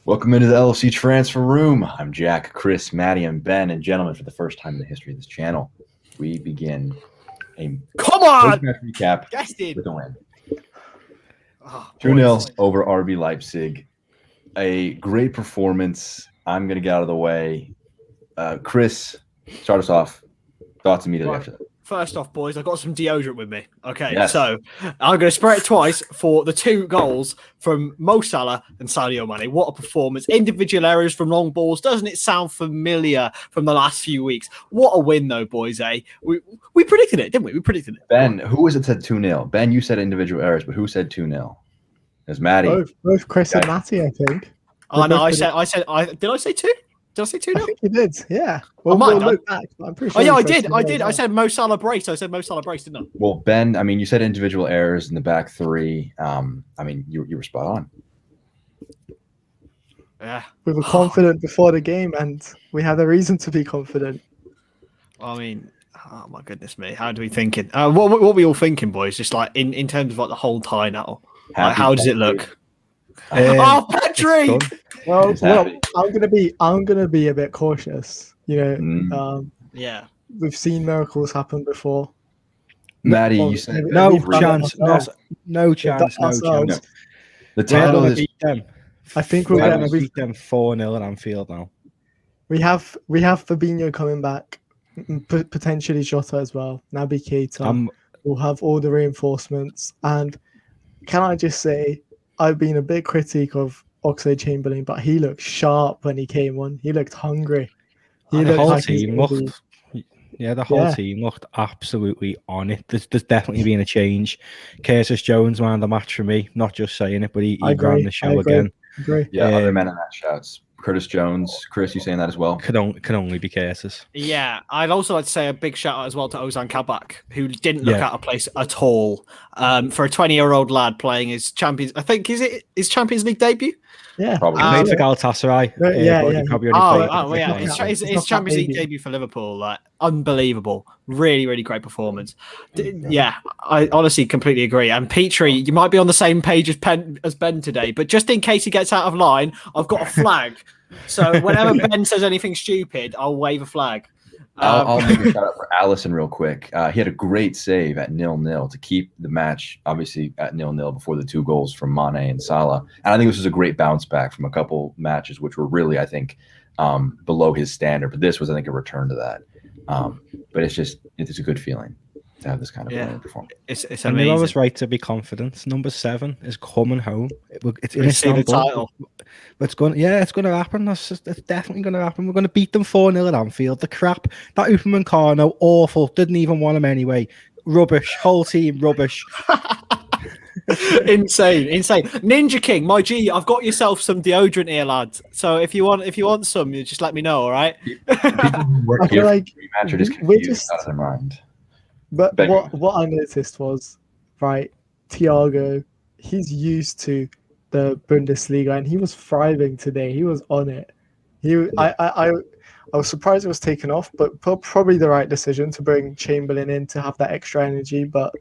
Welcome into the LFC transfer room. I'm Jack, Chris, Matty, and Ben. And gentlemen, for the first time in the history of this channel, we begin a post-match recap with a win. 2-0 over RB Leipzig. A great performance. I'm going to get out of the way. Chris, start us off. Thoughts immediately after that. First off, boys, I've got some deodorant with me. Okay, yes. So I'm going to spray it twice for the 2 goals from Mo Salah and Sadio Mane. What a performance. Individual errors from long balls. Doesn't it sound familiar from the last few weeks? What a win, though, boys, eh? We predicted it, didn't we? We predicted it. Ben, who was it said 2-0? Ben, you said individual errors, but who said 2-0? It was Matty. Both Chris and Matty, I think. Oh, no, did I say 2? Did I say 2-0? I think you did, yeah. Well, we'll look back, but I'm pretty sure. Oh, yeah, I did. I said Mo Salah brace. I said Mo Salah brace, didn't I? Well, Ben, I mean, you said individual errors in the back 3. I mean, you were spot on. Yeah. We were confident before the game, and we had a reason to be confident. I mean, oh, my goodness me. How do we thinking? What were we all thinking, boys? Just like in terms of like the whole tie now. Like, how does it look? Oh, Patrick! Well, I'm gonna be a bit cautious. You know, yeah, we've seen miracles happen before. Matty, you said no chance. The title is. Beat them. I think we're going to beat them 4-0 at Anfield now. We have Fabinho coming back, potentially Jota as well. Naby Keita. We'll have all the reinforcements. And can I just say, I've been a big critic of Oxlade-Chamberlain, but he looked sharp when he came on. He looked hungry. The whole team looked absolutely on it. There's definitely been a change. Curtis Jones, man of the match for me. Not just saying it, but he ran the show again. Yeah, other men in that shouts. Curtis Jones. Chris, you saying that as well? Can only be Curtis. Yeah, I'd also like to say a big shout out as well to Ozan Kabak, who didn't look out of place at all. For a 20-year-old lad playing his Champions, I think his Champions League debut. Yeah, probably played for Galatasaray. His Champions League debut for Liverpool, like unbelievable, really, really great performance. Yeah, I honestly completely agree. And Petrie, you might be on the same page as Ben today, but just in case he gets out of line, I've got a flag. So whenever Ben says anything stupid, I'll wave a flag. I'll make a shout out for Allison real quick. He had a great save at 0-0 to keep the match, obviously, at 0-0 before the 2 goals from Mane and Salah. And I think this was a great bounce back from a couple matches, which were really, I think, below his standard. But this was, I think, a return to that. But it's a good feeling to have this kind of performance. It's and amazing. I was right to be confident. Number 7 is coming home. It's in Istanbul. The title. It's going to happen. It's definitely going to happen. We're going to beat them 4-0 at Anfield. The crap that Upamecano, awful. Didn't even want him anyway. Rubbish. Whole team rubbish. Insane. Ninja King, my G, I've got yourself some deodorant here, lads. So if you want some, you just let me know. All right. I feel like we're just out of their mind. But what I noticed was, right, Thiago, he's used to the Bundesliga and he was thriving today. He was on it. I was surprised it was taken off, but probably the right decision to bring Chamberlain in to have that extra energy. But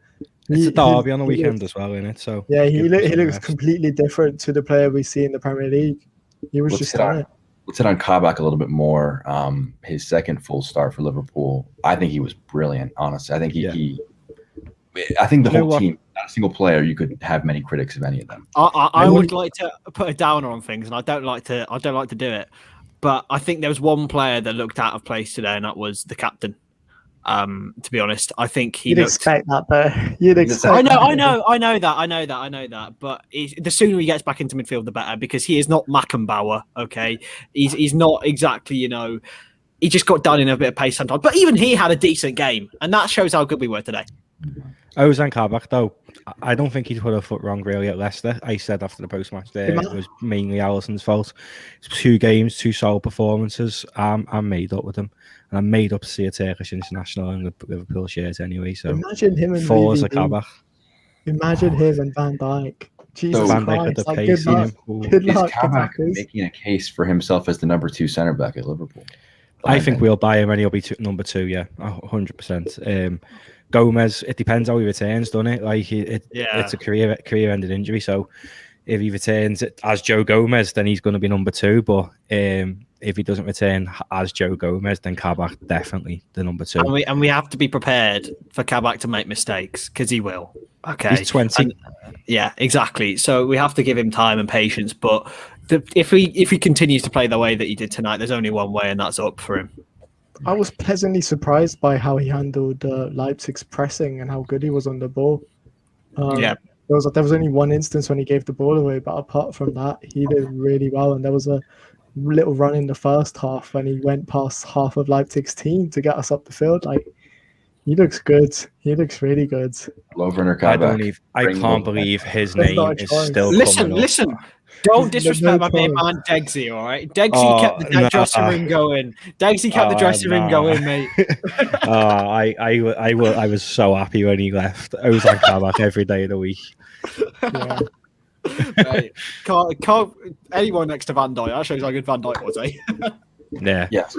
it's a derby on the weekend as well, isn't it? So yeah, he looks completely different to the player we see in the Premier League. He was just on it. Let's hit on Kabak a little bit more. His second full start for Liverpool, I think he was brilliant. Honestly, I think I think the whole team, not a single player, you could have many critics of any of them. I would like to put a downer on things, and I don't like to do it. But I think there was one player that looked out of place today, and that was the captain. To be honest, I think you'd expect that, though. You'd expect. I know that. But the sooner he gets back into midfield, the better, because he is not Mackenbauer. Okay, he's not exactly. He just got done in a bit of pace sometimes. But even he had a decent game, and that shows how good we were today. Ozan Kabak, though, I don't think he'd put a foot wrong really at Leicester. I said after the post-match there, it was mainly Alisson's fault. It's 2 games, 2 solid performances. I'm made up with him. And I'm made up to see a Turkish international in the Liverpool shirt anyway. So imagine him and Kabak. Imagine him and Van Dijk. Jesus Van Christ, Dijk at the pace. Good luck, Kabak making a case for himself as the number 2 centre back at Liverpool? I think we'll buy him and he'll be number 2. Yeah, 100%. Gomez, it depends how he returns, doesn't it? Like it's a career-ending injury, so if he returns as Joe Gomez, then he's going to be number 2. But if he doesn't return as Joe Gomez, then Kabak definitely the number 2. And we have to be prepared for Kabak to make mistakes, because he will. Okay, he's 20. Yeah, exactly. So we have to give him time and patience. But if he continues to play the way that he did tonight, there's only one way, and that's up for him. I was pleasantly surprised by how he handled Leipzig's pressing and how good he was on the ball. There was only one instance when he gave the ball away, but apart from that, he did really well. And there was a little run in the first half when he went past half of Leipzig's team to get us up the field. Like, he looks good. He looks really good. I can't believe his name is still coming up. Listen. Don't disrespect my main man Degsy, all right? Degsy kept the dressing room going. Degsy kept the dressing room going, mate. I was so happy when he left. I was on Kabak every day of the week. Yeah. Mate, can't anyone next to Van Dijk. That shows how good Van Dijk was, eh? Yeah. Yes.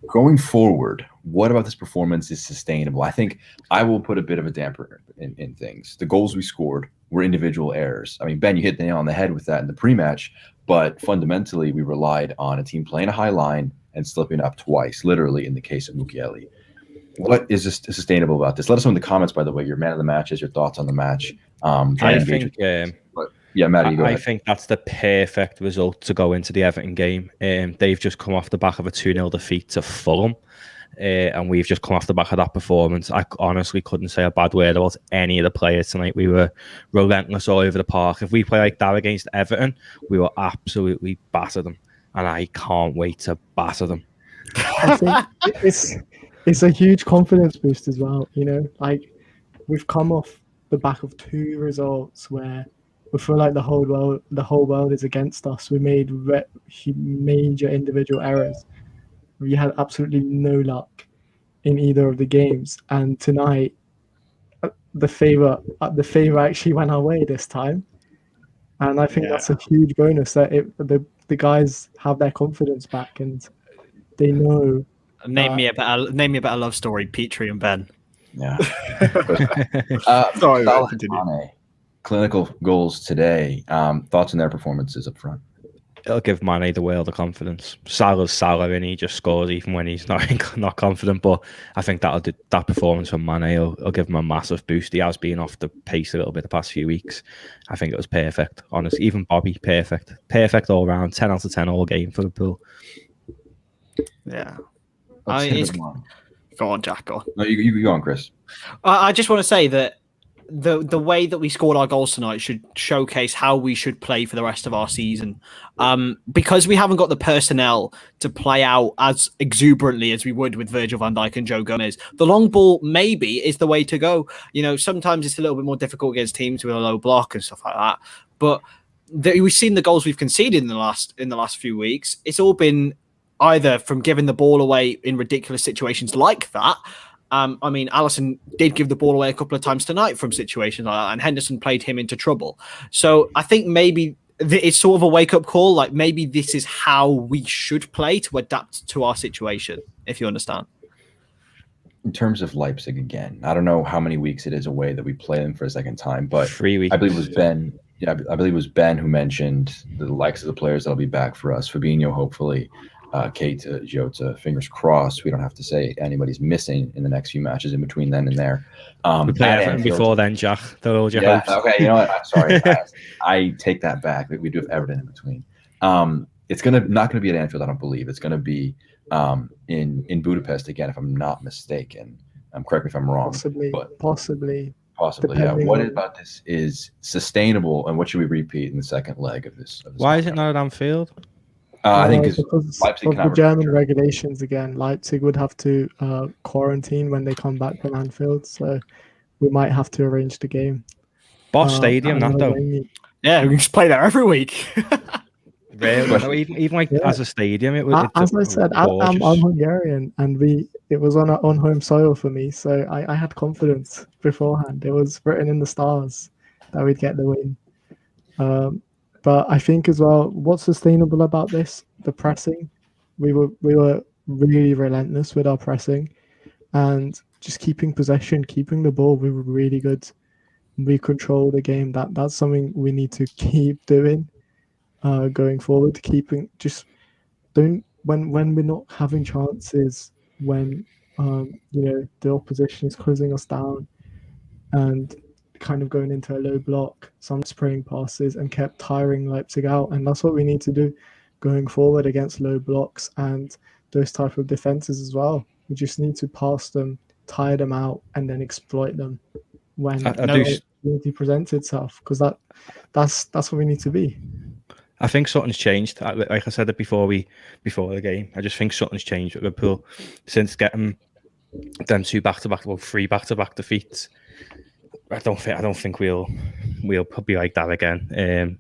Going forward, what about this performance is sustainable? I think I will put a bit of a damper in things. The goals we scored were individual errors. I mean, Ben, you hit the nail on the head with that in the pre-match, but fundamentally we relied on a team playing a high line and slipping up twice, literally in the case of Mukiele. What is sustainable about this? Let us know in the comments, by the way, your man of the match is, your thoughts on the match. I think Matty, go ahead. I think that's the perfect result to go into the Everton game. They've just come off the back of a 2-0 defeat to Fulham. And we've just come off the back of that performance. I honestly couldn't say a bad word about any of the players tonight. We were relentless all over the park. If we play like that against Everton, we will absolutely batter them. And I can't wait to batter them. I think it's a huge confidence boost as well. You know, like, we've come off the back of 2 results where we feel like the whole world is against us. We made major individual errors. We had absolutely no luck in either of the games, and tonight the favor actually went our way this time, and I think that's a huge bonus that the guys have their confidence back and they know. Name me a better love story, Petrie and Ben. Yeah. Sorry, clinical goals today. Thoughts on their performances up front? It'll give Mane the world of confidence. Salah's Salah, and he just scores even when he's not confident. But I think that performance from Mane will give him a massive boost. He has been off the pace a little bit the past few weeks. I think it was perfect. Honestly, even Bobby, perfect all round. 10 out of 10 all game for Liverpool. Yeah. Go on, Jack. Go on. No, you go on, Chris. I just want to say that the way that we scored our goals tonight should showcase how we should play for the rest of our season. Because we haven't got the personnel to play out as exuberantly as we would with Virgil van Dijk and Joe Gomez. The long ball maybe is the way to go. You know, sometimes it's a little bit more difficult against teams with a low block and stuff like that. But we've seen the goals we've conceded in the last few weeks. It's all been either from giving the ball away in ridiculous situations like that. I mean, Alisson did give the ball away a couple of times tonight from situations like that, and Henderson played him into trouble. So I think maybe it's sort of a wake-up call. Like, maybe this is how we should play to adapt to our situation, if you understand. In terms of Leipzig, again, I don't know how many weeks it is away that we play them for a second time, but 3 weeks. I believe it was Ben. Yeah, I believe it was Ben who mentioned the likes of the players that'll be back for us. Fabinho, hopefully. Keita, Jota, fingers crossed. We don't have to say anybody's missing in the next few matches in between then and there. We play Everton before then, Jack. Don't hold your hopes. Okay, you know what? I'm sorry. I take that back. We do have Everton in between. It's not gonna be at Anfield, I don't believe. It's gonna be in Budapest again, if I'm not mistaken. Correct me if I'm wrong. Possibly. Yeah. What about this is sustainable, and what should we repeat in the second leg of this? Why is it not at Anfield? I think because of the German regulations again, Leipzig would have to quarantine when they come back from Anfield, so we might have to arrange the game. Boss Stadium, that though. Yeah, we can just play there every week. Really? No, even like as a stadium, it was. As I said, I'm Hungarian, and it was on home soil for me, so I had confidence beforehand. It was written in the stars that we'd get the win. But I think as well, what's sustainable about this? The pressing. We were really relentless with our pressing, and just keeping possession, keeping the ball. We were really good. we control the game. That's something we need to keep doing going forward. Don't when we're not having chances, when the opposition is closing us down and kind of going into a low block, some spraying passes and kept tiring Leipzig out. And that's what we need to do going forward against low blocks and those type of defenses as well. We just need to pass them, tire them out, and then exploit them when opportunity presents itself, because that's what we need to be. I think something's changed. Like I said it before the game. I just think something's changed with Liverpool since getting them three back-to-back defeats. I don't think we'll probably like that again.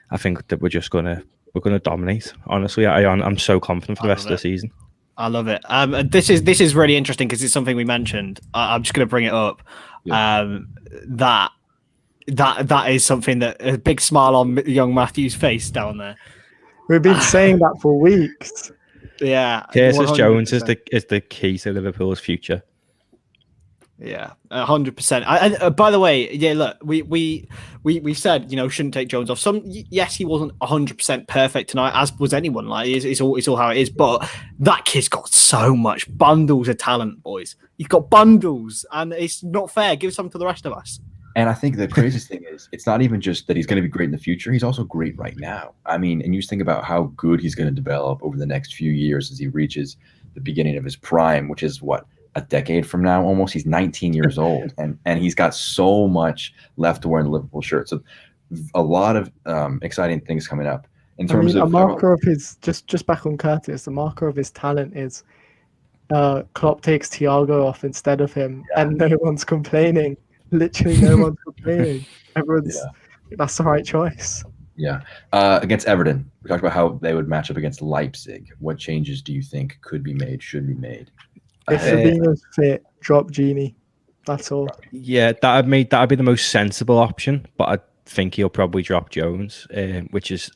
I think that we're gonna dominate. Honestly, I'm so confident for the rest of the season. I love it. This is really interesting because it's something we mentioned. I'm just going to bring it up. Yeah. That is something that a big smile on young Matthew's face down there. We've been saying that for weeks. Yeah, Jesus Jones is the key to Liverpool's future. Yeah, 100%. By the way, yeah, look, we said, shouldn't take Jones off. Yes, he wasn't 100% perfect tonight, as was anyone. Like it's all how it is. But that kid's got so much bundles of talent, boys. He's got bundles, and it's not fair. Give some to the rest of us. And I think the craziest thing is, it's not even just that he's going to be great in the future. He's also great right now. I mean, and you just think about how good he's going to develop over the next few years as he reaches the beginning of his prime, which is what, a decade from now almost. He's 19 years old, and he's got so much left to wear in the Liverpool shirt. So a lot of exciting things coming up in terms of a marker of his just back on Curtis. The marker of his talent is Klopp takes Thiago off instead of him, and no one's complaining. Literally, no one's complaining. Everyone's that's the right choice. Yeah. Against Everton, we talked about how they would match up against Leipzig. What changes do you think could be made, should be made? If Fabinho's fit, drop Genie. That's all. Yeah, that'd be the most sensible option, but I think he'll probably drop Jones, which is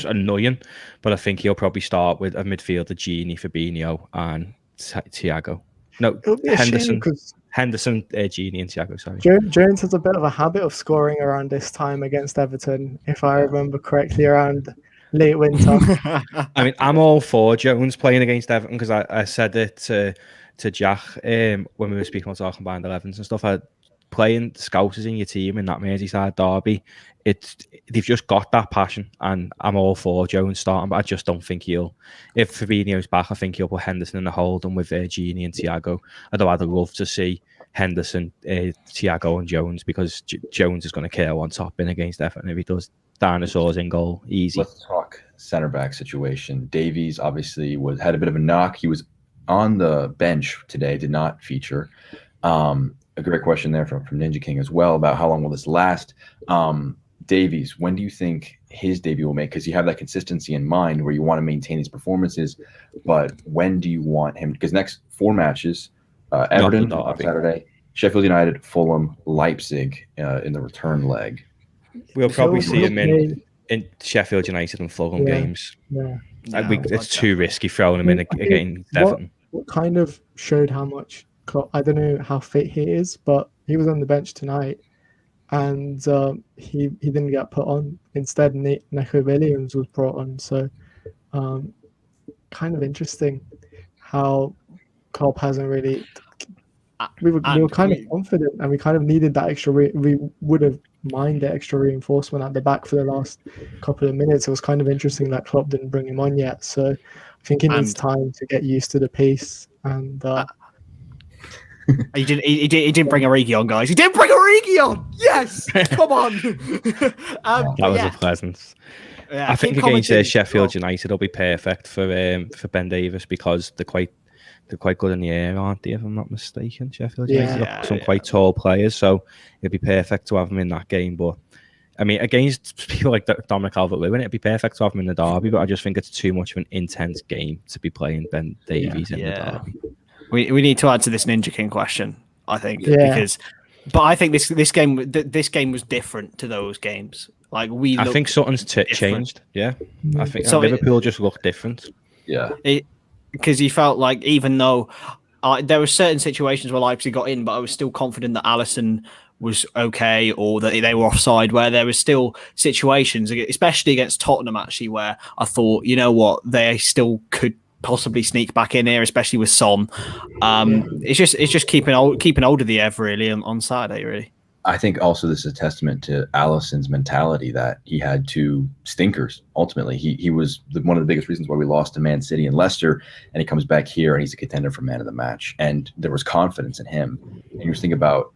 annoying. But I think he'll probably start with a midfielder, Genie, Fabinho, and Thiago. No, Henderson, Genie, and Thiago. Sorry. Jones has a bit of a habit of scoring around this time against Everton, if I remember correctly, around late winter. I mean, I'm all for Jones playing against Everton because I said it to Jack when we were speaking about combined 11s and stuff. Playing Scousers in your team in that Merseyside derby, they've just got that passion, and I'm all for Jones starting, but I just don't think if Fabinho's back, I think he'll put Henderson in the holding with Genie and Thiago. Although I'd love to see Henderson, Thiago and Jones, because Jones is going to kill on top in against Everton if he does. Dinosaurs in goal, easy. Let's talk center back situation. Davies obviously had a bit of a knock. He was on the bench today, did not feature. A great question there from Ninja King as well about how long will this last. Davies, when do you think his debut will make? Because you have that consistency in mind where you want to maintain these performances, but when do you want him? Because next 4 matches, Everton on Saturday, Sheffield United, Fulham, Leipzig in the return leg. We'll probably see him in Sheffield United and Fulham games. Yeah. It's too risky throwing him in again. What kind of showed how much I don't know how fit he is, but he was on the bench tonight, and he didn't get put on. Instead, Neco Williams was brought on. So, kind of interesting how Klopp hasn't really. We were kind of confident, and we kind of needed that extra. We would have minded extra reinforcement at the back for the last couple of minutes. It was kind of interesting that Klopp didn't bring him on yet. So, I think he needs time to get used to the pace and. He didn't bring Origi on, guys. He didn't bring Origi on. Yes, come on. That was a pleasant. Yeah, I think against Sheffield United, it'll be perfect for Ben Davies because they're quite good in the air, aren't they? If I'm not mistaken, Sheffield United have some quite tall players, so it'd be perfect to have him in that game. But I mean, against people like Dominic Calvert-Lewin, it'd be perfect to have him in the derby. But I just think it's too much of an intense game to be playing Ben Davies in the derby. We need to answer this Ninja King question, I think, but I think this game was different to those games. Like I think something's changed. Yeah, I think Liverpool just looked different. Yeah, because you felt like even though there were certain situations where Leipzig got in, but I was still confident that Alisson was okay, or that they were offside, where there was still situations, especially against Tottenham, actually, where I thought, you know what, they still could possibly sneak back in here, especially with Son. It's just keeping hold of the Ev really on Saturday, really. I think also this is a testament to Alisson's mentality that he had two stinkers. Ultimately, he was one of the biggest reasons why we lost to Man City and Leicester, and he comes back here and he's a contender for man of the match. And there was confidence in him. And you just think about,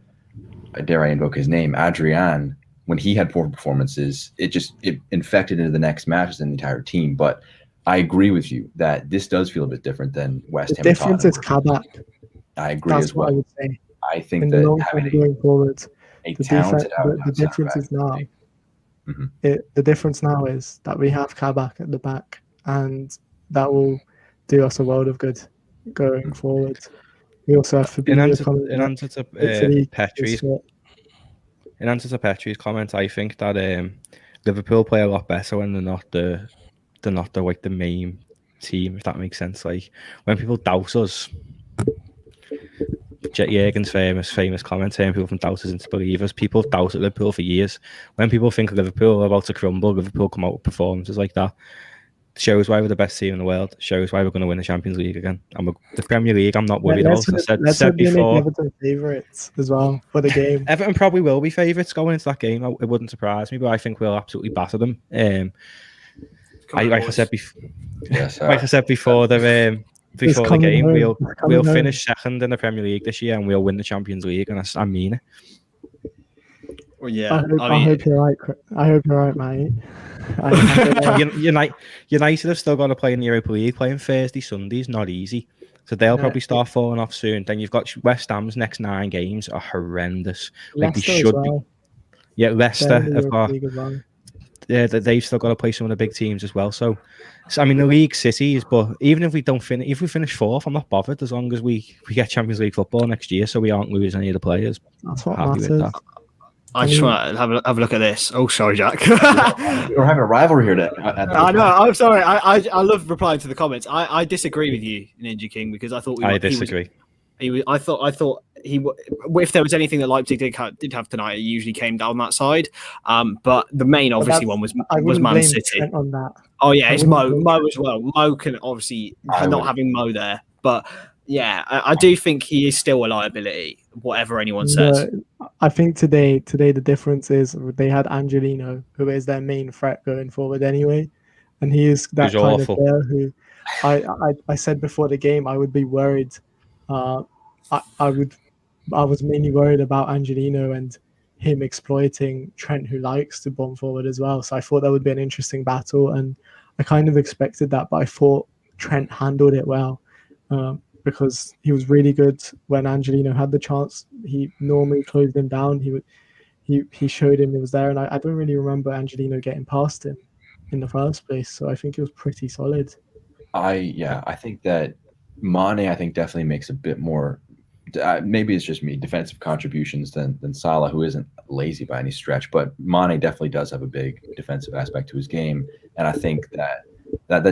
dare I invoke his name, Adrian. When he had poor performances, it infected into the next matches and the entire team. But I agree with you that this does feel a bit different than West Ham. The difference is Kabak. I agree That's as well. what I would say. I think that having going forward, the difference is now. Mm-hmm. The difference now is that we have Kabak at the back, and that will do us a world of good going forward. We also have in answer to Petri's comment, I think that Liverpool play a lot better when they're not the main team, if that makes sense. Like when people doubt us, Jet Jürgen's famous comment saying people from doubters into believers. People have doubted Liverpool for years. When people think Liverpool are about to crumble, Liverpool come out with performances like that. Shows why we're the best team in the world. Shows why we're going to win the Champions League again. And the Premier League, I'm not worried about. Let's said before, Everton favourites as well for the game. Everton probably will be favourites going into that game. It wouldn't surprise me, but I think we'll absolutely batter them. Like I said before the game, we'll finish second in the Premier League this year, and we'll win the Champions League, and I mean it. Well, yeah, I hope you're right. I hope you're right, mate. United have still got to play in the Europa League. Playing Thursday, Sundays, not easy. So they'll probably start falling off soon. Then you've got West Ham's next 9 games are horrendous. Like they should be. Yeah, Leicester have got. Yeah, they've still got to play some of the big teams as well. So I mean, the league cities, but even if we finish 4th, I'm not bothered as long as we get Champions League football next year, so we aren't losing any of the players. That's what matters. I just want to have a look at this. Oh, sorry, Jack. We're having a rivalry here. I know. I'm sorry. I love replying to the comments. I disagree with you, Ninja King, because I thought I disagree. I thought if there was anything that Leipzig did have tonight, it usually came down that side. But the main obviously one was Man City. On that. Oh yeah, it's Mo as well. Mo can obviously not having Mo there, but yeah, I do think he is still a liability, whatever anyone says. I think today the difference is they had Angelino, who is their main threat going forward anyway, and he is that kind of player who I said before the game I would be worried. I was mainly worried about Angelino and him exploiting Trent, who likes to bomb forward as well. So I thought that would be an interesting battle, and I kind of expected that, but I thought Trent handled it well. Because he was really good when Angelino had the chance. He normally closed him down. He showed him he was there, and I don't really remember Angelino getting past him in the first place. So I think it was pretty solid. I think that Mane definitely makes a bit more. Maybe it's just me, defensive contributions than Salah, who isn't lazy by any stretch, but Mane definitely does have a big defensive aspect to his game, and I think that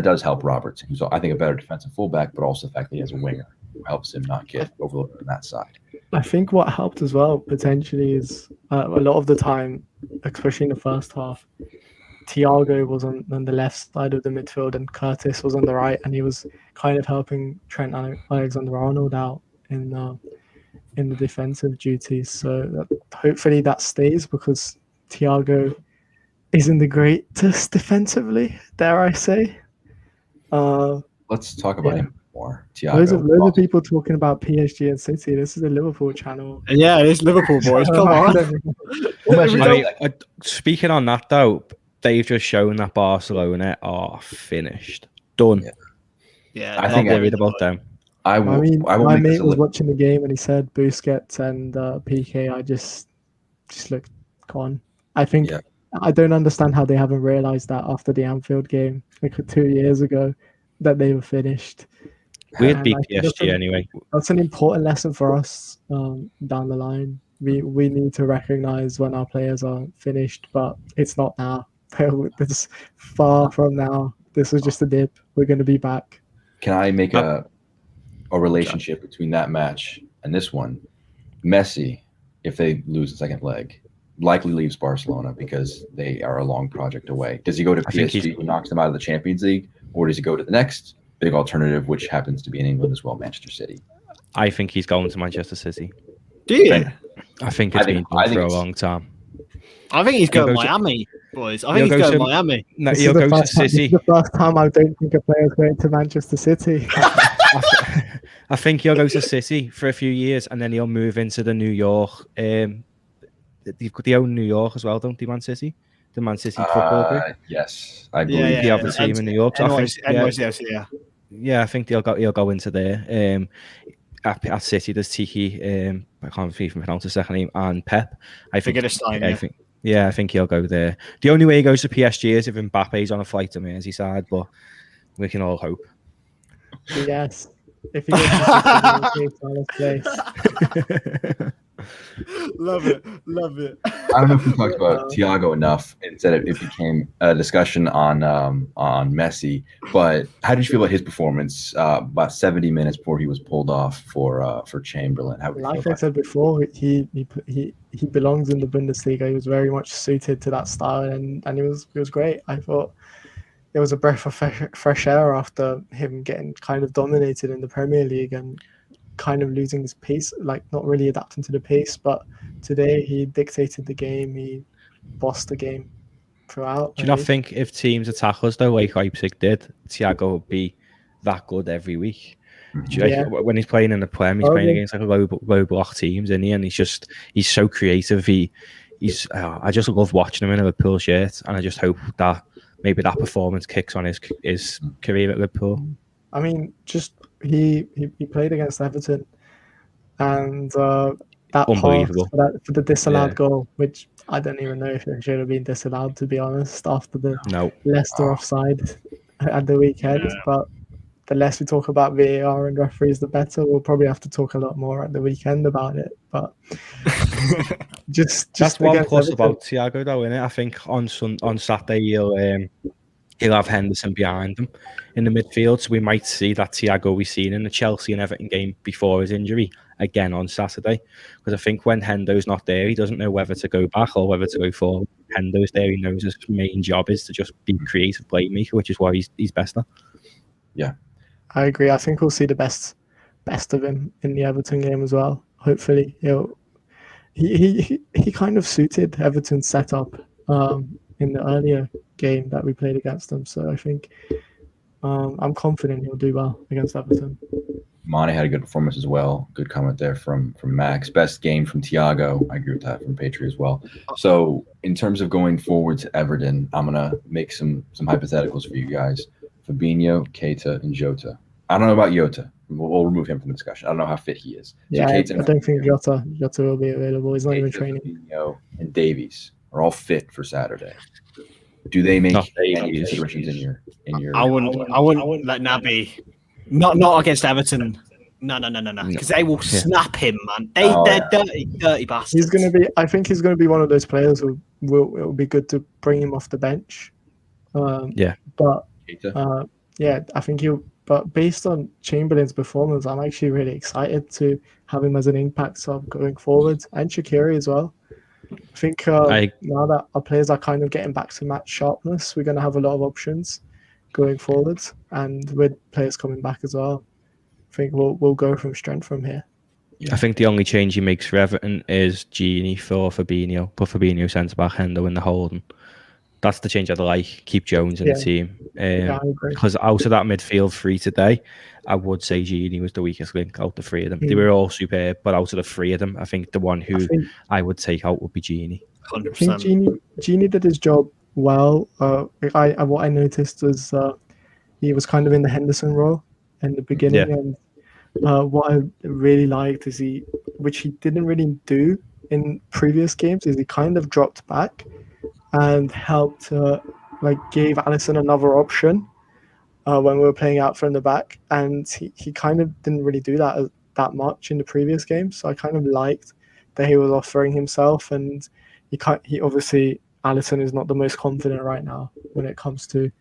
does help Robertson, who's I think a better defensive fullback, but also the fact that he has a winger who helps him not get overlooked on that side. I think what helped as well potentially is a lot of the time, especially in the first half, Thiago was on the left side of the midfield and Curtis was on the right, and he was kind of helping Trent Alexander-Arnold out in the defensive duties. So hopefully that stays, because Thiago isn't the greatest defensively, dare I say. Let's talk about him more. Thiago. Loads of people talking about PSG and City. This is a Liverpool channel. Yeah, it's Liverpool boys. Come on. Speaking on that though, they've just shown that Barcelona are finished, done. Yeah, I'm not worried about them. My mate was watching the game and he said Busquets and PK. I just looked gone. I think. Yeah. I don't understand how they haven't realised that after the Anfield game, like 2 years ago, that they were finished. We'd beat PSG anyway. That's an important lesson for us down the line. We need to recognise when our players are finished, but it's not now. It's far from now. This was just a dip. We're going to be back. Can I make a relationship between that match and this one? Messi if they lose the second leg, likely leaves Barcelona because they are a long project away. Does he go to PSG, who knocks them out of the Champions League, or does he go to the next big alternative, which happens to be in England as well, Manchester City? I think he's going to Manchester City. Do you? I think it's been done for a long time. I think he's going to Miami, boys. I think he's going to Miami. No, he'll go to City. This is the first time I don't think a player's going to Manchester City. I think he'll go to City for a few years, and then he'll move into the New York. They own New York as well, don't they, Man City? The Man City football group. Yes, I believe they have a team in New York. So I think he'll go into there. At City, there's Tiki. I can't even pronounce his second name, and Pep. I think he'll go there. The only way he goes to PSG is if Mbappe's on a flight to Merseyside, but we can all hope. Yes, if he goes to place. Love it. I don't know if we talked about Thiago enough. Instead, it became a discussion on Messi. But how did you feel about his performance? About 70 minutes before he was pulled off for Chamberlain. Like I said before, he belongs in the Bundesliga. He was very much suited to that style, and he was great. I thought it was a breath of fresh air after him getting kind of dominated in the Premier League and kind of losing his pace, like not really adapting to the pace. But today he dictated the game. He bossed the game throughout. Do you not think if teams attack us though, like Leipzig did, Thiago would be that good every week? When he's playing in the Prem, he's playing against like low block teams, and he's so creative. I just love watching him in a Liverpool shirt, and I just hope that maybe that performance kicks on his career at Liverpool. I mean, just he played against Everton, and that unbelievable for the disallowed goal, which I don't even know if it should have been disallowed, to be honest, after the Leicester offside at the weekend. Yeah. But the less we talk about VAR and referees, the better. We'll probably have to talk a lot more at the weekend about it. But just that's one plus about Thiago, though, isn't it? I think on Saturday he'll have Henderson behind him in the midfield, so we might see that Thiago we've seen in the Chelsea and Everton game before his injury again on Saturday. Because I think when Hendo's not there, he doesn't know whether to go back or whether to go forward. Hendo's there, he knows his main job is to just be creative playmaker, which is why he's best at. Yeah, I agree. I think we'll see the best of him in the Everton game as well. Hopefully, he kind of suited Everton's setup in the earlier game that we played against them. So I think I'm confident he'll do well against Everton. Monty had a good performance as well. Good comment there from Max. Best game from Thiago. I agree with that from Patri as well. So in terms of going forward to Everton, I'm gonna make some hypotheticals for you guys. Fabinho, Keita, and Jota. I don't know about Jota. We'll remove him from the discussion. I don't know how fit he is. So I don't think Jota will be available. He's not even training. Fabinho and Davies are all fit for Saturday. Do they make any considerations in your? I wouldn't let Naby. Not against Everton. No. Because they will snap him, man. They're dirty bastards. I think he's going to be one of those players who it will be good to bring him off the bench. But I think he'll. But based on Chamberlain's performance, I'm actually really excited to have him as an impact sub going forward, and Shaqiri as well. I think now that our players are kind of getting back to match sharpness, we're going to have a lot of options going forward, and with players coming back as well, I think we'll go from strength from here. I think the only change he makes for Everton is Gini for Fabinho. Put Fabinho centre back, Hendo in the holding. That's the change I'd like. Keep Jones in the team. Because out of that midfield three today, I would say Gini was the weakest link out of the three of them. They were all superb, but out of the three of them, I think the one who I would take out would be Gini. 100%. I think Gini did his job well. What I noticed was he was kind of in the Henderson role in the beginning, and what I really liked is which he didn't really do in previous games, is he kind of dropped back and helped, gave Alisson another option when we were playing out from the back, and he kind of didn't really do that much in the previous games. So I kind of liked that he was offering himself, and he obviously, Alisson is not the most confident right now when it comes to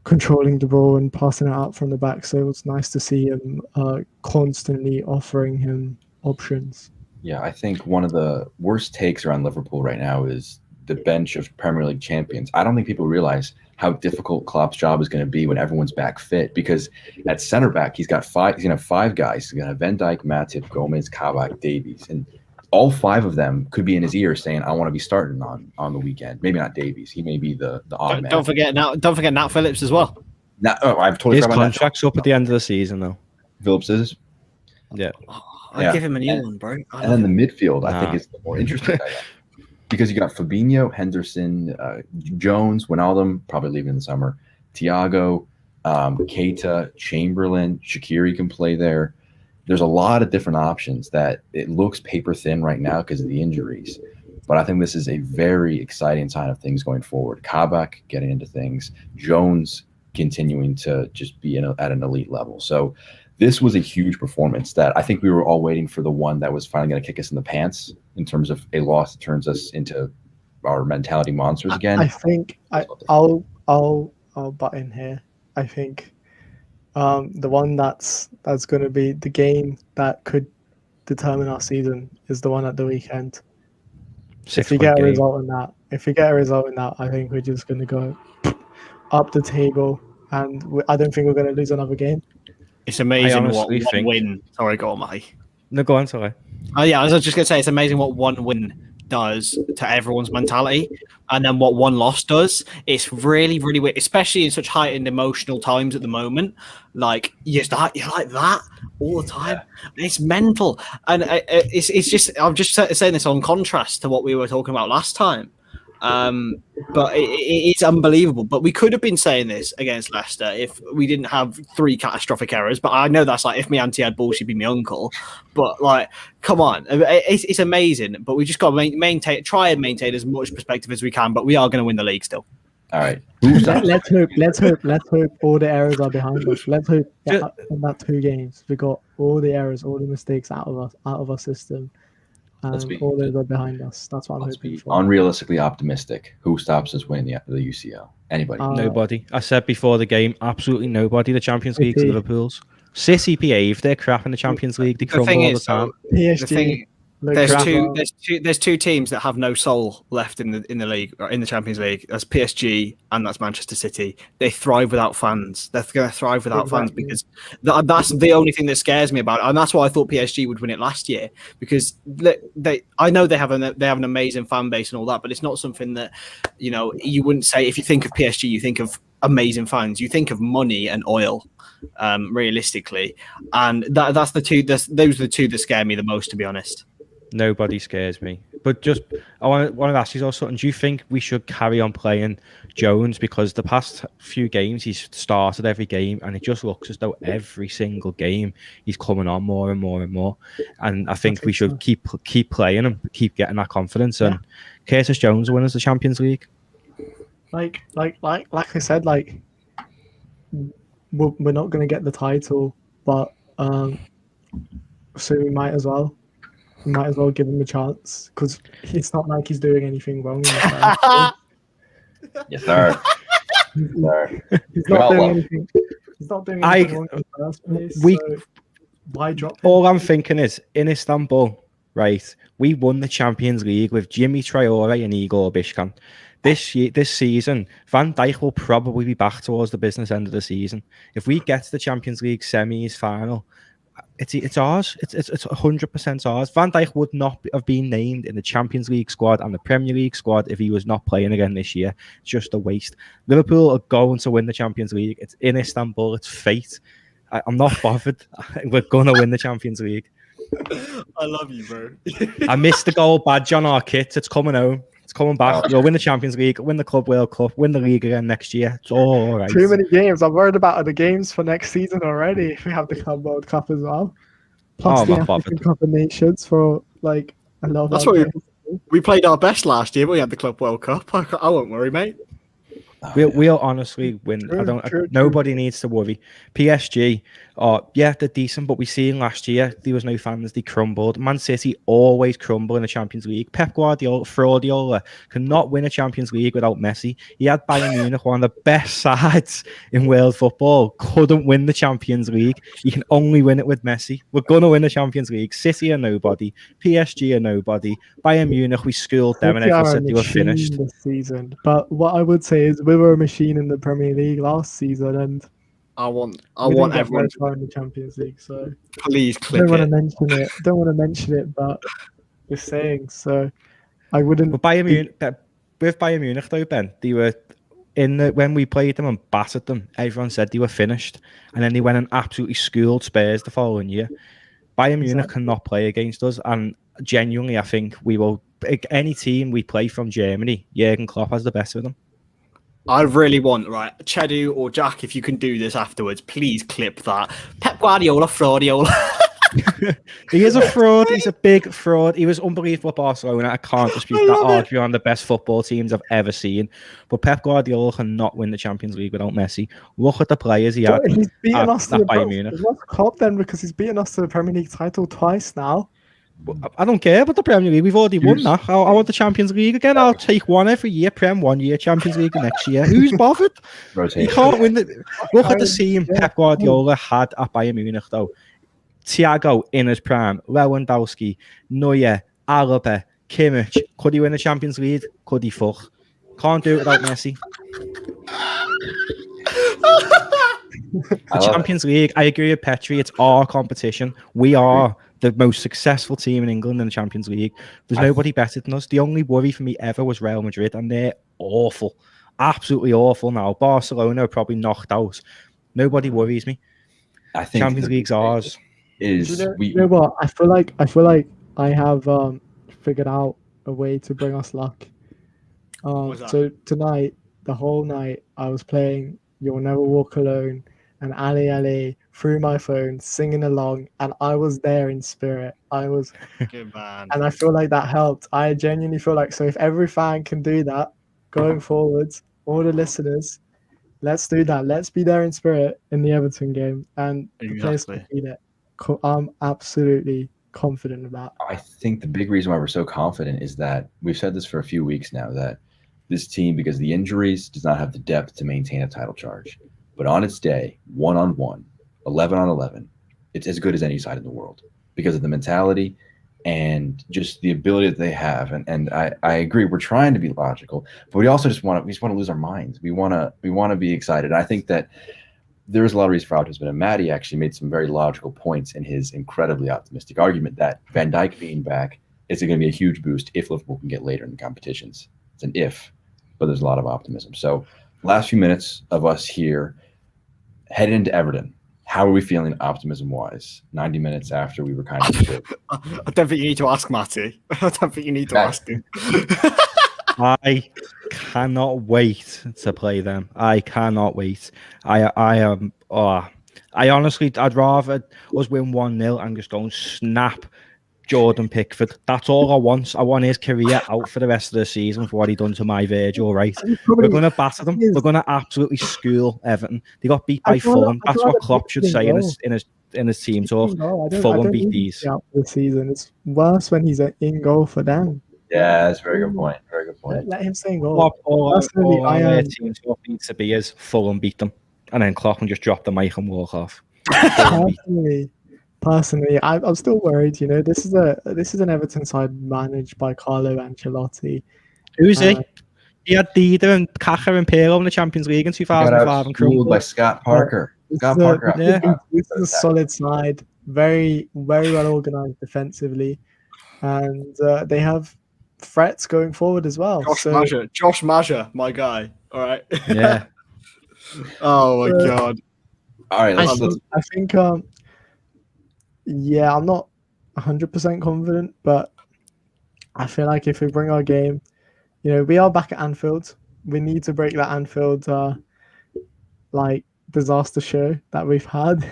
controlling the ball and passing it out from the back. So it was nice to see him constantly offering him options. Yeah, I think one of the worst takes around Liverpool right now is the bench of Premier League champions. I don't think people realize how difficult Klopp's job is going to be when everyone's back fit, because at center back, he's got five. He's going to have five guys. He's going to have Van Dijk, Matip, Gomez, Kabak, Davies, and all five of them could be in his ear saying, "I want to be starting on the weekend." Maybe not Davies. He may be the odd man. Don't forget Nat Phillips as well. I've totally His forgot about contract's up at the end of the season, though. Phillips is. Yeah. I'd give him a new one, bro. And then the midfield, I think, is the more interesting guy. Because you got Fabinho, Henderson, Jones, Wijnaldum, probably leaving in the summer, Thiago, Keita, Chamberlain, Shaqiri can play there. There's a lot of different options that it looks paper thin right now because of the injuries. But I think this is a very exciting sign of things going forward. Kabak getting into things, Jones continuing to just be at an elite level. So this was a huge performance that I think we were all waiting for, the one that was finally going to kick us in the pants in terms of a loss that turns us into our mentality monsters again. I think I'll butt in here. I think the one that's going to be the game that could determine our season is the one at the weekend. If we get a result in that, I think we're just going to go up the table, and I don't think we're going to lose another game. It's amazing what one win. Sorry, go on, Matty. No, go on, sorry. Oh yeah, I was just going to say it's amazing what one win does to everyone's mentality, and then what one loss does. It's really, really weird, especially in such heightened emotional times at the moment. Like you're like that all the time. Yeah. It's mental, and it's just. I'm just saying this on contrast to what we were talking about last time. But it's unbelievable. But we could have been saying this against Leicester if we didn't have 3 catastrophic errors. But I know that's like, if my auntie had balls, she'd be my uncle. But like, come on, it's amazing. But we just got to try and maintain as much perspective as we can. But we are going to win the league still. All right. Let's hope all the errors are behind us. Let's hope that in that 2 games we got all the errors, all the mistakes out of our system. All those are behind us. That's what I'm hoping for. Unrealistically optimistic. Who stops us winning the UCL? Anybody? Nobody. I said before the game, absolutely nobody. The Champions League's Liverpool's. City behave. They're crap in the Champions League. They crumble all the time. PSG. There's two teams that have no soul left in the league, or in the Champions League. That's PSG and that's Manchester City. They thrive without fans. They're going to thrive without fans because that's the only thing that scares me about it. And that's why I thought PSG would win it last year, because I know they have an amazing fan base and all that, but it's not something that you wouldn't say. If you think of PSG, you think of amazing fans. You think of money and oil. Realistically, and those are the two that scare me the most, to be honest. Nobody scares me. But just, I want to ask you something. Do you think we should carry on playing Jones? Because the past few games, he's started every game, and it just looks as though every single game he's coming on more and more and more. And I think we should keep playing him, keep getting that confidence. And Curtis Jones wins the Champions League. Like I said, we're not going to get the title, but so we might as well. We might as well give him a chance, because it's not like he's doing anything wrong. Yes, sir. He's not doing anything. He's not doing anything wrong in the first place. So why drop him? All I'm thinking is, in Istanbul, right? We won the Champions League with Jimmy Traore and Igor Bishkan. This season, Van Dijk will probably be back towards the business end of the season. If we get to the Champions League semis final, it's ours. It's 100% ours. Van Dijk would not have been named in the Champions League squad and the Premier League squad if he was not playing again this year. It's just a waste. Liverpool are going to win the Champions League. It's in Istanbul. It's fate. I'm not bothered. We're going to win the Champions League. I love you, bro. I missed the gold badge on our kit. It's coming home. It's coming back. We'll win the Champions League, win the Club World Cup, win the league again next year. It's all right. Too many games. I'm worried about the games for next season already. If we have the Club World Cup as well. Plus the African Cup of Nations for I love. That's what we played our best last year, but we had the Club World Cup. I won't worry, mate. We'll honestly win. True. Nobody needs to worry. PSG, they're decent, but we seen last year there was no fans. They crumbled. Man City always crumble in the Champions League. Pep Guardiola cannot win a Champions League without Messi. He had Bayern Munich, one of the best sides in world football, couldn't win the Champions League. You can only win it with Messi. We're gonna win the Champions League. City are nobody. PSG are nobody. Bayern Munich, we schooled them, and everyone said they were finished this season. But what I would say is we were a machine in the Premier League last season, and I want everyone to in the Champions League. So please clip Don't want to mention it, but just saying. So I wouldn't. With Bayern Munich, though, Ben, they were when we played them and battered them. Everyone said they were finished, and then they went and absolutely schooled Spurs the following year. Bayern Munich cannot play against us, and genuinely, I think we will. Any team we play from Germany, Jurgen Klopp has the best of them. I really want, right, Chedu or Jack, if you can do this afterwards, please clip that. Pep Guardiola, fraudiola. He is a fraud. He's a big fraud. He was unbelievable at Barcelona. I can't dispute that. Arguably one of the best football teams I've ever seen. But Pep Guardiola cannot win the Champions League without Messi. Look at the players he had. He's beaten us to Bayern Munich. What's Klopp then? Because he's beaten us to the Premier League title twice now. I don't care about the Premier League. We've already won that. I want the Champions League again. I'll take one every year. Prem 1 year, Champions League the next year. Who's bothered? Rotation. You can't win the. Look at the team Pep Guardiola had at Bayern Munich, though. Thiago in his prime, Lewandowski, Neuer, Alaba, Kimmich. Could he win the Champions League? Could he fuck? Can't do it without Messi. The Champions League, I agree with Petri. It's our competition. We are the most successful team in England in the Champions League. There's nobody better than us. The only worry for me ever was Real Madrid, and they're awful. Absolutely awful now. Barcelona are probably knocked out. Nobody worries me. I think Champions League's ours. You know what? I feel like I have figured out a way to bring us luck. So tonight, the whole night, I was playing You'll Never Walk Alone and Ali Ali through my phone, singing along, and I was there in spirit. I was good, man. And I feel like that helped. I genuinely feel like, so if every fan can do that going forwards, all the listeners, let's do that. Let's be there in spirit in the Everton game, and the players can beat it. I'm absolutely confident about. I think the big reason why we're so confident is that we've said this for a few weeks now, that this team, because of the injuries, does not have the depth to maintain a title charge. But on its day, 1-on-1, 11-on-11, it's as good as any side in the world because of the mentality and just the ability that they have. And I agree, we're trying to be logical, but we also just want to lose our minds. We want to be excited. And I think that there is a lot of reason for optimism. And Matty actually made some very logical points in his incredibly optimistic argument that Van Dijk being back is going to be a huge boost if Liverpool can get later in the competitions. It's an if, but there's a lot of optimism. So last few minutes of us here, headed into Everton. How are we feeling optimism-wise? 90 minutes after we were kind of good. I don't think you need to ask Matty. I don't think you need to ask him. I cannot wait to play them. I cannot wait. I am. I honestly, I'd rather us win 1-0 and just go and snap Jordan Pickford. That's all I want. I want his career out for the rest of the season for what he done to my Virgil, right? We're going to batter them. We're going to absolutely school Everton. They got beat by Fulham. That's what Klopp should say in his team talk. Fulham beat these. Out for the season. It's worse when he's in goal for them. Yeah, that's a very good point. Very good point. Let him stay in goal. All their team talk needs to be is Fulham beat them, and then Klopp can just drop the mic and walk off. Personally, I'm still worried. You know, this is an Everton side managed by Carlo Ancelotti. Who's he? He had Dida and Kaka and Pirlo in the Champions League in 2005 and crumbled by Scott Parker. This is a solid side, very well organised defensively, and they have threats going forward as well. Josh Maja, my guy. All right. Yeah. Oh my god. All right. I think. Yeah, I'm not 100% confident, but I feel like if we bring our game, you know, we are back at Anfield. We need to break that Anfield disaster show that we've had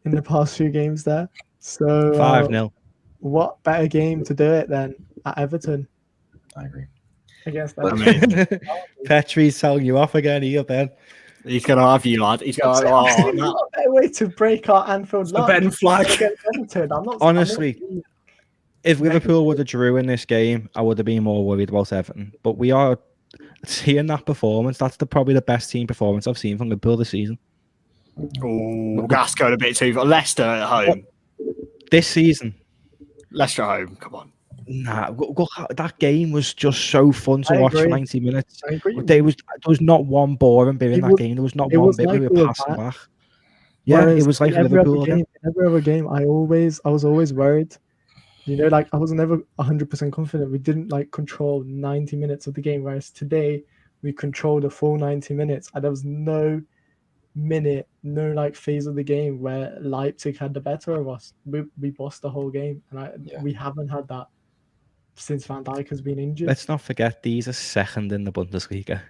in the past few games there. So 5-0. What better game to do it than at Everton? I agree. against Petri's telling you off again here, Ben. He's going to have you, lad. He's going to have you. What better way to break our Anfield luck? Ben flag. Honestly, if Liverpool would have drew in this game, I would have been more worried about Everton. But we are seeing that performance. That's probably the best team performance I've seen from Liverpool this season. Oh, that's going a bit too far. Leicester at home. This season. Leicester at home. Come on. Nah, look, that game was just so fun to watch for 90 minutes. There was not one boring bit in that game. There was not one bit where we were passing back. Yeah, it was like Liverpool. In every other game, I was always worried. You know, like I was never 100% confident. We didn't like control 90 minutes of the game, whereas today we controlled a full 90 minutes, and there was no like phase of the game where Leipzig had the better of us. We bossed the whole game, and we haven't had that since Van Dijk has been injured. Let's not forget these are second in the Bundesliga.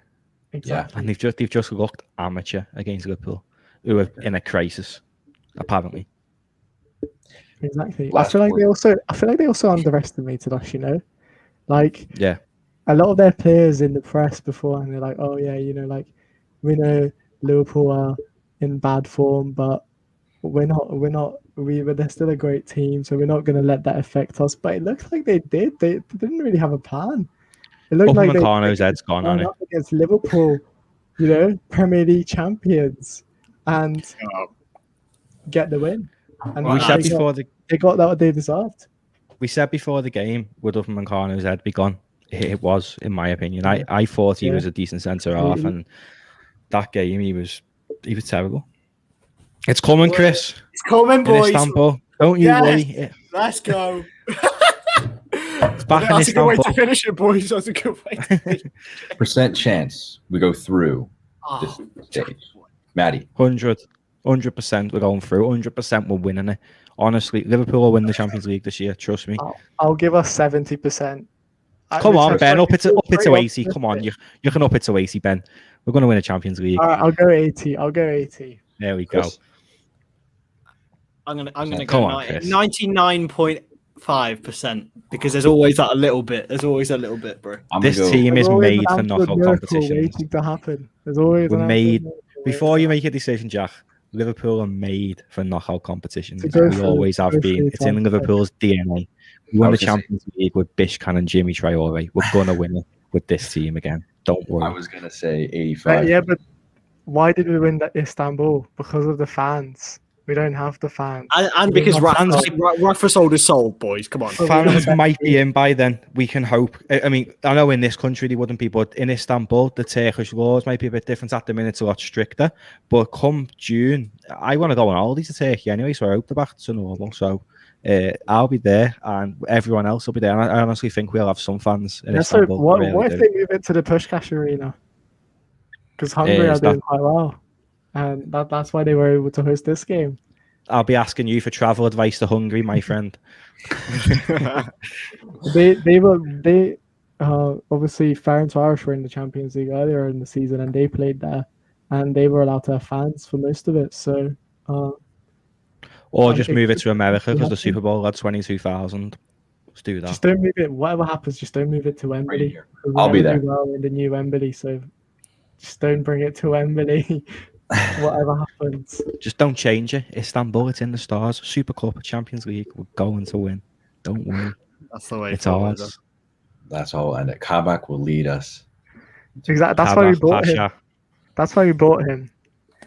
Exactly. And they've just looked amateur against Liverpool, who are in a crisis, apparently. Exactly. I feel like they also underestimated us, you know? Like, yeah. A lot of their players in the press before, and they're like, oh yeah, you know, like we know Liverpool are in bad form, but they're still a great team, so we're not going to let that affect us. But it looks like they did. They didn't really have a plan. It looked like Upamecano's head's gone on it against Liverpool, you know, Premier League champions, and get the win. And we said before they got that what they deserved. We said before the game, would Upamecano's head be gone? It was, in my opinion. I thought he was a decent centre half, and that game he was terrible. It's coming, Chris. It's coming, boys. In Istanbul. Don't you worry. Let's go. It's back in Istanbul. That's a good way to finish it, boys. That's a good way to finish it. Percent chance we go through this stage. Matty. 100% we're going through. 100% we're winning it. Honestly, Liverpool will win the Champions League this year. Trust me. I'll give us 70%. Come on, Ben. Up it to 80. Come on. You can up it to 80, Ben. We're going to win a Champions League. All right, I'll go 80. There we go. I'm gonna go 99.5% because there's always that a little bit. There's always a little bit, bro. This team is made for knockout competitions. Waiting to happen. There's always before you make a decision, Jack. Liverpool are made for knockout competitions. We always have been. It's in Liverpool's DNA. We won the Champions League with Bishkan and Jimmy Traore. We're gonna win it with this team again. Don't worry. I was gonna say 85. Yeah, but why did we win Istanbul? Because of the fans. We don't have the fans. And because Rafa sold his soul, boys. Come on. Fans might be in by then. We can hope. I mean, I know in this country they wouldn't be, but in Istanbul, the Turkish laws might be a bit different at the minute. It's a lot stricter. But come June, I want to go on holidays to Turkey anyway, so I hope they're back to normal. So I'll be there, and everyone else will be there. And I honestly think we'll have some fans in Istanbul. What if they move it to the Puskás Arena? Because Hungary are doing quite well. And that's why they were able to host this game. I'll be asking you for travel advice to Hungary, my friend. They obviously Ferencváros were in the Champions League earlier in the season, and they played there, and they were allowed to have fans for most of it. So, or just move it to America because the Super Bowl had 22,000. Let's do that. Just don't move it. Whatever happens, just don't move it to Wembley. I'll be there. Well in the new Wembley, so just don't bring it to Wembley. Whatever happens, just don't change it. Istanbul, it's in the stars. Super Cup, Champions League, we're going to win. Don't worry. That's the way it's ours. That's all, and Kabak will lead us. Exactly. That's why we bought him. That's why we bought him.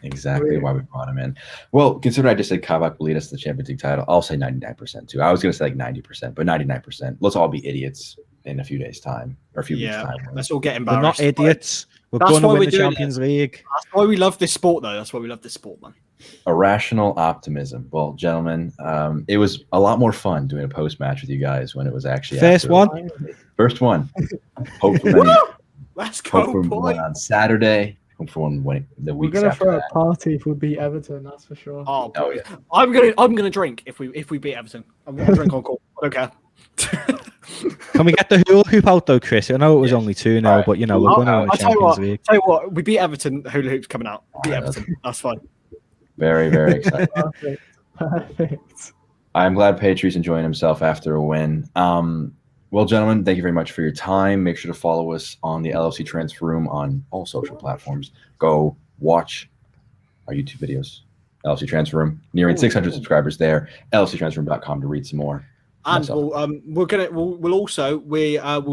Exactly why we brought him in. Well, considering I just said Kabak will lead us to the Champions League title, I'll say 99% too. I was going to say like 90%, but 99%. Let's all be idiots in a few days' time or a few weeks' time. Let's all get embarrassed. We're not idiots. We're going to win the Champions League. That's why we love this sport, though. That's why we love this sport, man. Irrational optimism. Well, gentlemen, it was a lot more fun doing a post-match with you guys when it was actually first one. Hopefully, let's go, boy. One on Saturday. Hope for one the week. We're gonna throw a party if we beat Everton. That's for sure. Oh yeah. I'm gonna drink if we beat Everton. I'm gonna drink on call. I don't care. Can we get the hula hoop out though, Chris? I know it was only 2-0, right. But you know we're going to win the Champions League. Tell you what, we beat Everton. Hula hoop's coming out. Beat Everton. That's fine. Very, very excited. Perfect. I'm glad Patriot's enjoying himself after a win. Well, gentlemen, thank you very much for your time. Make sure to follow us on the LFC Transfer Room on all social platforms. Go watch our YouTube videos. LFC Transfer Room, nearing 600 subscribers there. LFCTransferroom.com to read some more. And we'll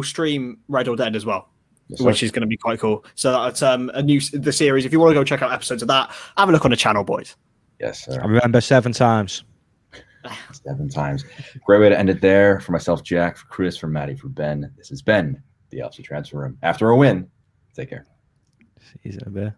stream Red or Dead as well. Yes, which is going to be quite cool. So that's the series. If you want to go check out episodes of that, have a look on the channel, boys. Yes, sir. I remember 7 times. 7 times. Great way to end it there. For myself, Jack, for Chris, for Matty, for Ben. This has been the LFC Transfer Room. After a win, take care. See you in a bit.